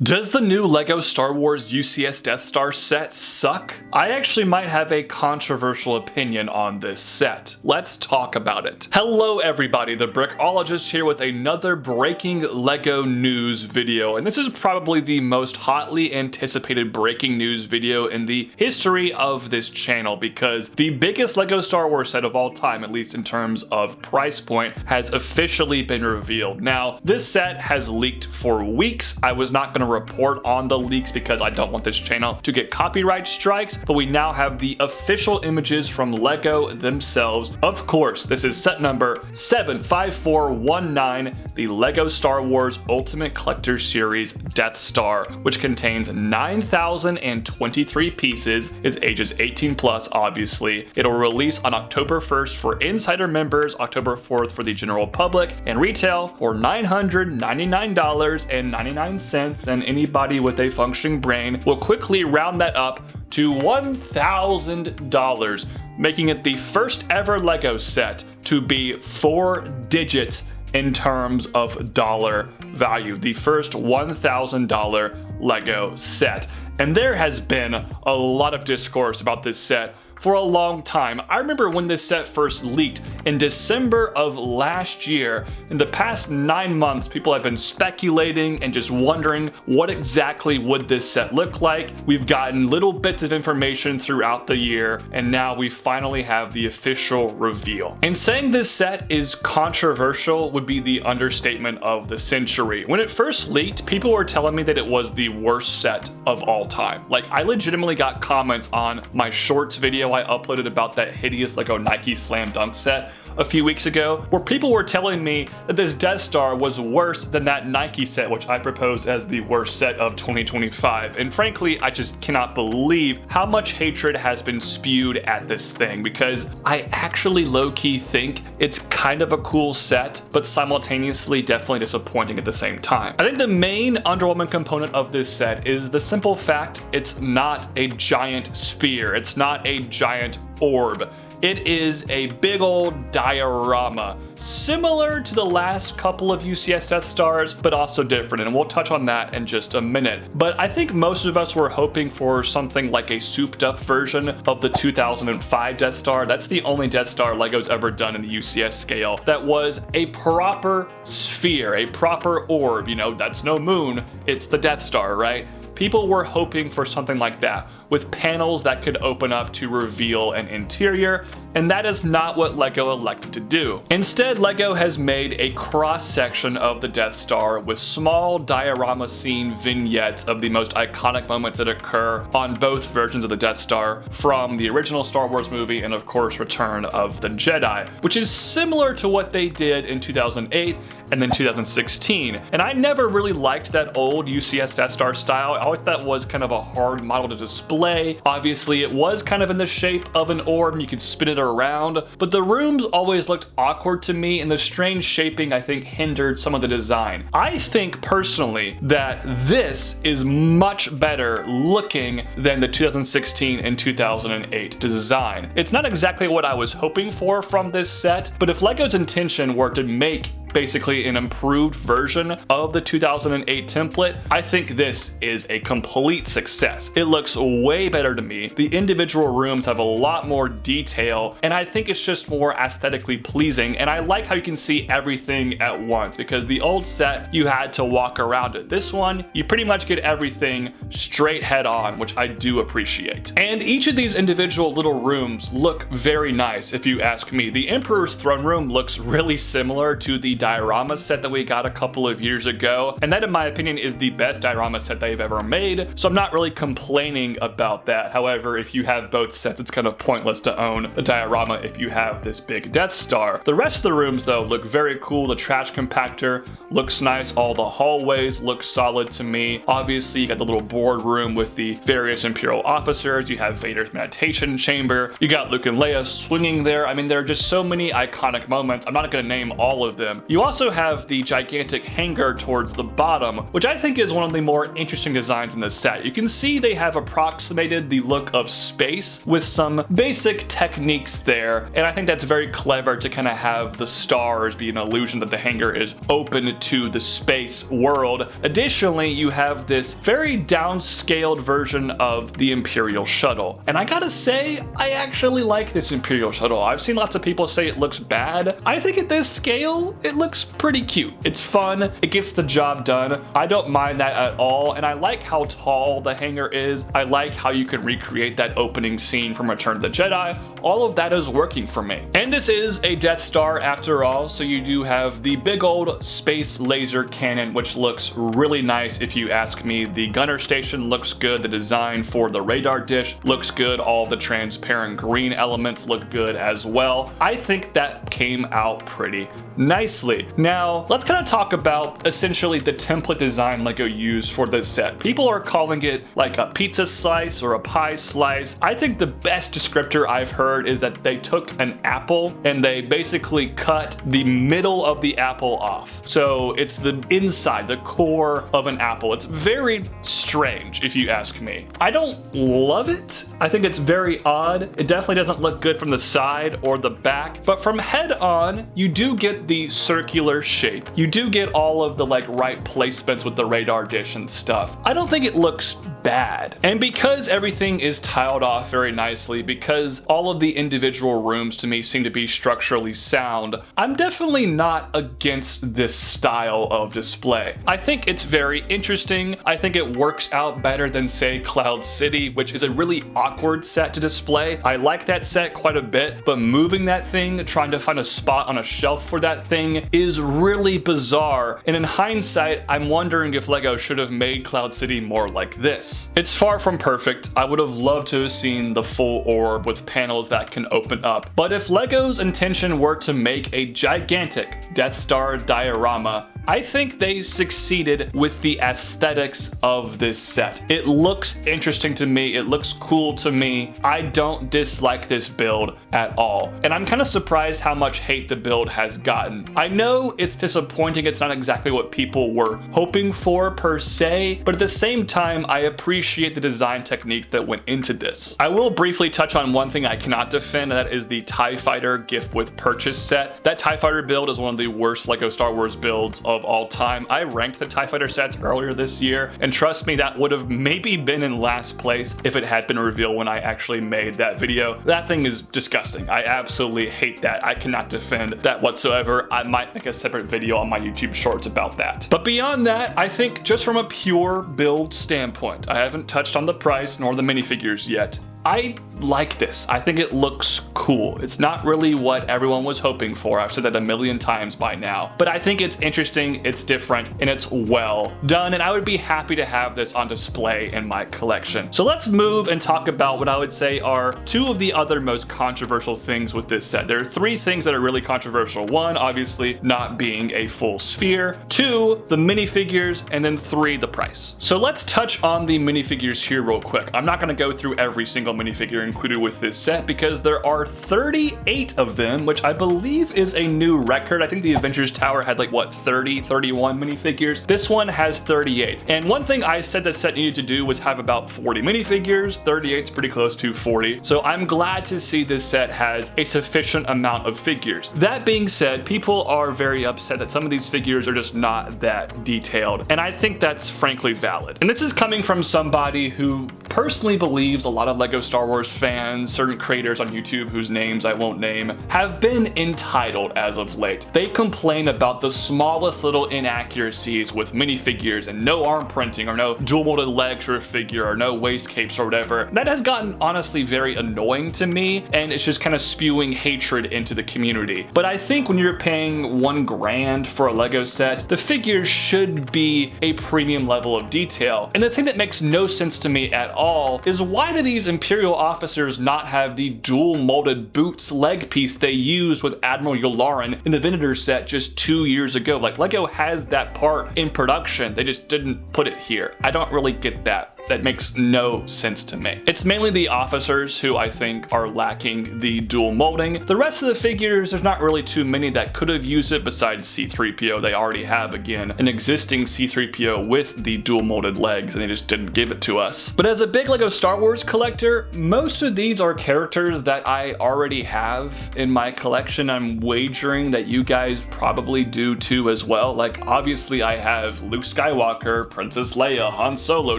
Does the new LEGO Star Wars UCS Death Star set suck? I actually might have a controversial opinion on this set. Let's talk about it. Hello everybody, the Brickologist here with another breaking LEGO news video, and this is probably the most hotly anticipated breaking news video in the history of this channel because the biggest LEGO Star Wars set of all time, at least in terms of price point, has officially been revealed. Now, this set has leaked for weeks. I was not going to report on the leaks because I don't want this channel to get copyright strikes, but we now have the official images from LEGO themselves. Of course, this is set number 75419, the LEGO Star Wars Ultimate Collector Series Death Star, which contains 9,023 pieces. It's ages 18 plus, obviously. It'll release on October 1st for insider members, October 4th for the general public, and retail for $999.99, and anybody with a functioning brain will quickly round that up to $1,000, making it the first ever LEGO set to be 4 digits in terms of dollar value. The first $1,000 LEGO set. And there has been a lot of discourse about this set for a long time. I remember when this set first leaked in December of last year. In the past 9 months, people have been speculating and just wondering what exactly would this set look like. We've gotten little bits of information throughout the year, and now we finally have the official reveal. And saying this set is controversial would be the understatement of the century. When it first leaked, people were telling me that it was the worst set of all time. Like, I legitimately got comments on my shorts video I uploaded about that hideous LEGO Nike Slam Dunk set a few weeks ago, where people were telling me that this Death Star was worse than that Nike set, which I propose as the worst set of 2025. And frankly, I just cannot believe how much hatred has been spewed at this thing, because I actually low-key think it's kind of a cool set, but simultaneously definitely disappointing at the same time. I think the main underwhelming component of this set is the simple fact it's not a giant sphere. It's not a giant orb. It is a big old diorama, similar to the last couple of UCS Death Stars, but also different, and we'll touch on that in just a minute. But I think most of us were hoping for something like a souped up version of the 2005 Death Star. That's the only Death Star LEGO's ever done in the UCS scale that was a proper sphere, a proper orb. You know, that's no moon, it's the Death Star, right? People were hoping for something like that, with panels that could open up to reveal an interior, and that is not what LEGO elected to do. Instead, LEGO has made a cross-section of the Death Star with small diorama scene vignettes of the most iconic moments that occur on both versions of the Death Star, from the original Star Wars movie and of course Return of the Jedi, which is similar to what they did in 2008 and then 2016. And I never really liked that old UCS Death Star style. I always thought it was kind of a hard model to display. Obviously, it was kind of in the shape of an orb and you could spin it around, but the rooms always looked awkward to me, and the strange shaping, I think, hindered some of the design. I think personally that this is much better looking than the 2016 and 2008 design. It's not exactly what I was hoping for from this set, but if LEGO's intention were to make basically an improved version of the 2008 template, I think this is a complete success. It looks way better to me. The individual rooms have a lot more detail, and I think it's just more aesthetically pleasing, and I like how you can see everything at once, because the old set, you had to walk around it. This one, you pretty much get everything straight head on, which I do appreciate. And each of these individual little rooms look very nice, if you ask me. The Emperor's Throne Room looks really similar to the diorama set that we got a couple of years ago, and that in my opinion is the best diorama set they've ever made, so I'm not really complaining about that. However, if you have both sets, it's kind of pointless to own the diorama if you have this big Death Star. The rest of the rooms though look very cool. The trash compactor looks nice, all the hallways look solid to me. Obviously, you got the little boardroom with the various Imperial officers, you have Vader's meditation chamber, you got Luke and Leia swinging there. I mean, there are just so many iconic moments. I'm not going to name all of them, You also have the gigantic hanger towards the bottom, which I think is one of the more interesting designs in the set. You can see they have approximated the look of space with some basic techniques there, and I think that's very clever to kind of have the stars be an illusion that the hanger is open to the space world. Additionally, you have this very downscaled version of the Imperial Shuttle, and I gotta say, I actually like this Imperial Shuttle. I've seen lots of people say it looks bad. I think at this scale, it looks pretty cute. It's fun, it gets the job done. I don't mind that at all, and I like how tall the hanger is. I like how you can recreate that opening scene from Return of the Jedi. All of that is working for me. And this is a Death Star after all, so you do have the big old space laser cannon, which looks really nice if you ask me. The gunner station looks good, the design for the radar dish looks good, all the transparent green elements look good as well. I think that came out pretty nicely. Now, let's kind of talk about essentially the template design LEGO used for this set. People are calling it like a pizza slice or a pie slice. I think the best descriptor I've heard is that they took an apple and they basically cut the middle of the apple off. So it's the inside, the core of an apple. It's very strange if you ask me. I don't love it. I think it's very odd. It definitely doesn't look good from the side or the back, but from head on, you do get the circular shape. You do get all of the right placements with the radar dish and stuff. I don't think it looks bad. And because everything is tiled off very nicely, because all of the individual rooms to me seem to be structurally sound, I'm definitely not against this style of display. I think it's very interesting. I think it works out better than, say, Cloud City, which is a really awkward set to display. I like that set quite a bit, but moving that thing, trying to find a spot on a shelf for that thing is really bizarre. And in hindsight, I'm wondering if LEGO should have made Cloud City more like this. It's far from perfect. I would have loved to have seen the full orb with panels that can open up. But if LEGO's intention were to make a gigantic Death Star diorama, I think they succeeded with the aesthetics of this set. It looks interesting to me. It looks cool to me. I don't dislike this build at all. And I'm kind of surprised how much hate the build has gotten. I know it's disappointing. It's not exactly what people were hoping for per se, but at the same time, I appreciate the design techniques that went into this. I will briefly touch on one thing I cannot defend, and that is the TIE Fighter gift with purchase set. That TIE Fighter build is one of the worst LEGO Star Wars builds of all time. I ranked the TIE Fighter sets earlier this year, and trust me, that would have maybe been in last place if it had been revealed when I actually made that video. That thing is disgusting. I absolutely hate that. I cannot defend that whatsoever. I might make a separate video on my YouTube shorts about that. But beyond that, I think just from a pure build standpoint, I haven't touched on the price nor the minifigures yet. I like this. I think it looks cool. It's not really what everyone was hoping for. I've said that a million times by now, but I think it's interesting, it's different, and it's well done, and I would be happy to have this on display in my collection. So let's move and talk about what I would say are two of the other most controversial things with this set. There are three things that are really controversial. One, obviously, not being a full sphere. Two, the minifigures, and then three, the price. So let's touch on the minifigures here real quick. I'm not gonna go through every single minifigure included with this set because there are 38 of them, which I believe is a new record. I think the Avengers Tower had 30, 31 minifigures. This one has 38. And one thing I said this set needed to do was have about 40 minifigures. 38 is pretty close to 40. So I'm glad to see this set has a sufficient amount of figures. That being said, people are very upset that some of these figures are just not that detailed. And I think that's frankly valid. And this is coming from somebody who personally believes a lot of LEGO Star Wars fans, certain creators on YouTube whose names I won't name, have been entitled as of late. They complain about the smallest little inaccuracies with minifigures and no arm printing or no dual molded legs for a figure or no waist capes or whatever. That has gotten honestly very annoying to me, and it's just kind of spewing hatred into the community. But I think when you're paying $1 grand for a LEGO set, the figures should be a premium level of detail. And the thing that makes no sense to me at all is why do these Imperial officers not have the dual molded boots leg piece they used with Admiral Yularen in the Venator set just 2 years ago? LEGO has that part in production, they just didn't put it here. I don't really get that. that makes no sense to me. It's mainly the officers who I think are lacking the dual molding. The rest of the figures, there's not really too many that could have used it besides C-3PO. They already have, again, an existing C-3PO with the dual molded legs, and they just didn't give it to us. But as a big LEGO Star Wars collector, most of these are characters that I already have in my collection. I'm wagering that you guys probably do too as well. Like, obviously I have Luke Skywalker, Princess Leia, Han Solo,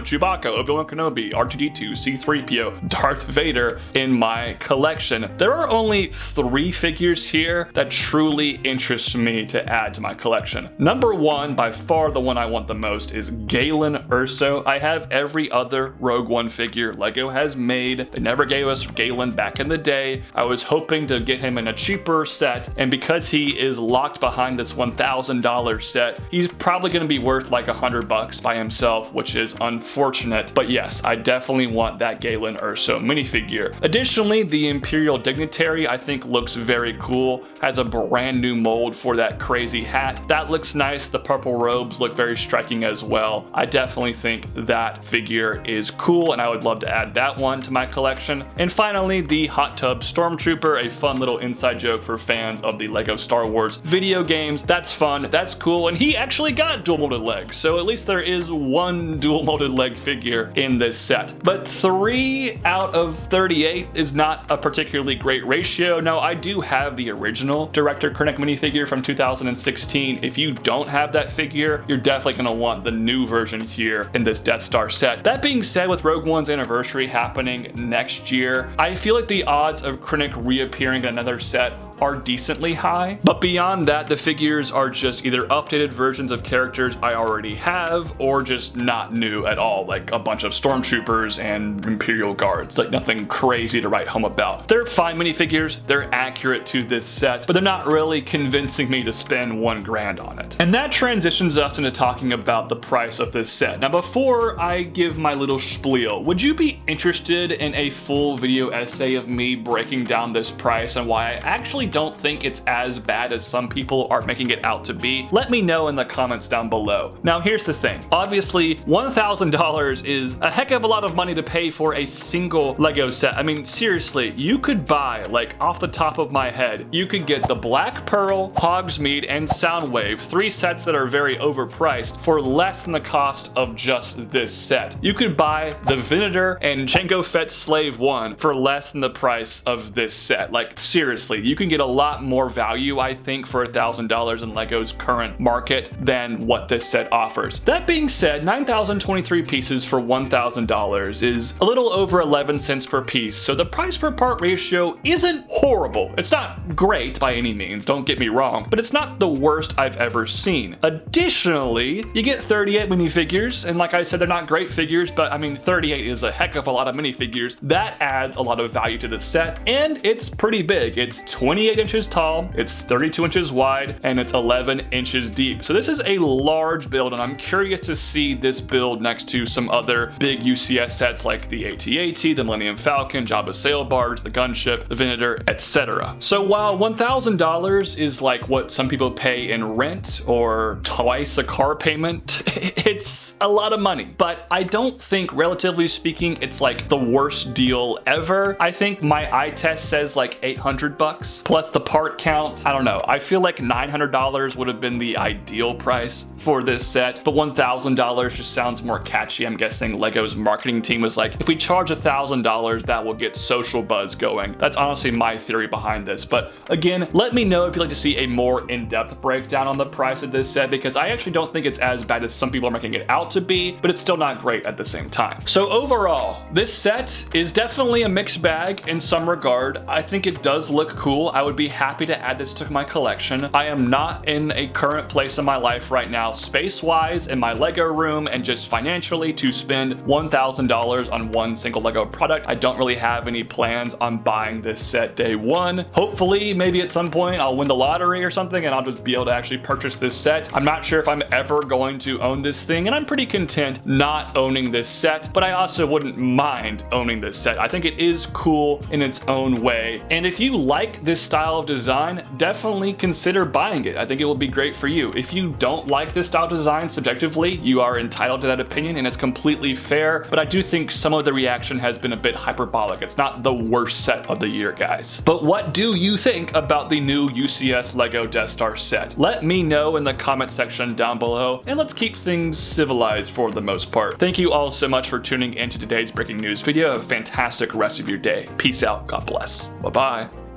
Chewbacca, Obi-Wan Kenobi, R2-D2, C-3PO, Darth Vader in my collection. There are only 3 figures here that truly interest me to add to my collection. Number 1, by far the one I want the most, is Galen Erso. I have every other Rogue One figure LEGO has made. They never gave us Galen back in the day. I was hoping to get him in a cheaper set, and because he is locked behind this $1,000 set, he's probably going to be worth like $100 by himself, which is unfortunate. But yes, I definitely want that Galen Erso minifigure. Additionally, the Imperial Dignitary I think looks very cool. Has a brand new mold for that crazy hat. That looks nice. The purple robes look very striking as well. I definitely think that figure is cool, and I would love to add that one to my collection. And finally, the Hot Tub Stormtrooper, a fun little inside joke for fans of the LEGO Star Wars video games. That's fun, that's cool, and he actually got dual molded legs, so at least there is one dual molded leg figure in this set. But 3 out of 38 is not a particularly great ratio. Now, I do have the original Director Krennic minifigure from 2016. If you don't have that figure, you're definitely going to want the new version here in this Death Star set. That being said, with Rogue One's anniversary happening next year, I feel like the odds of Krennic reappearing in another set are decently high. But beyond that, the figures are just either updated versions of characters I already have, or just not new at all, like a bunch of stormtroopers and Imperial guards, like nothing crazy to write home about. They're fine minifigures, they're accurate to this set, but they're not really convincing me to spend $1 grand on it. And that transitions us into talking about the price of this set. Now, before I give my little spiel, would you be interested in a full video essay of me breaking down this price and why I actually don't think it's as bad as some people are making it out to be? Let me know in the comments down below. Now, here's the thing. Obviously, $1,000 is a heck of a lot of money to pay for a single LEGO set. I mean, seriously, you could buy, like off the top of my head, you could get the Black Pearl, Hogsmeade, and Soundwave, 3 sets that are very overpriced, for less than the cost of just this set. You could buy the Venator and Jango Fett Slave 1 for less than the price of this set. Like, seriously, you can get a lot more value, I think, for $1,000 in LEGO's current market than what this set offers. That being said, 9,023 pieces for $1,000 is a little over 11 cents per piece, so the price per part ratio isn't horrible. It's not great by any means, don't get me wrong, but it's not the worst I've ever seen. Additionally, you get 38 minifigures, and like I said, they're not great figures, but I mean, 38 is a heck of a lot of minifigures. That adds a lot of value to the set, and it's pretty big. It's 28 inches tall, it's 32 inches wide, and it's 11 inches deep. So this is a large build, and I'm curious to see this build next to some other big UCS sets like the AT-AT, the Millennium Falcon, Jabba's Sail Barge, the Gunship, the Venator, etc. So while $1,000 is like what some people pay in rent or twice a car payment, it's a lot of money. But I don't think, relatively speaking, it's like the worst deal ever. I think my eye test says like $800 plus the part count. I don't know. I feel like $900 would have been the ideal price for this set, but $1,000 just sounds more catchy. I'm guessing LEGO's marketing team was like, if we charge $1,000, that will get social buzz going. That's honestly my theory behind this. But again, let me know if you'd like to see a more in-depth breakdown on the price of this set, because I actually don't think it's as bad as some people are making it out to be, but it's still not great at the same time. So overall, this set is definitely a mixed bag in some regard. I think it does look cool. I would be happy to add this to my collection. I am not in a current place in my life right now, space-wise, in my LEGO room, and just financially, to spend $1,000 on one single LEGO product. I don't really have any plans on buying this set day one. Hopefully, maybe at some point I'll win the lottery or something and I'll just be able to actually purchase this set. I'm not sure if I'm ever going to own this thing, and I'm pretty content not owning this set, but I also wouldn't mind owning this set. I think it is cool in its own way. And if you like this style of design, definitely consider buying it. I think it will be great for you. If you don't like this style of design subjectively, you are entitled to that opinion and it's completely fair, but I do think some of the reaction has been a bit hyperbolic. It's not the worst set of the year, guys. But what do you think about the new UCS Lego Death Star set? Let me know in the comment section down below, and let's keep things civilized for the most part. Thank you all so much for tuning into today's breaking news video. Have a fantastic rest of your day. Peace out. God bless. Bye-bye.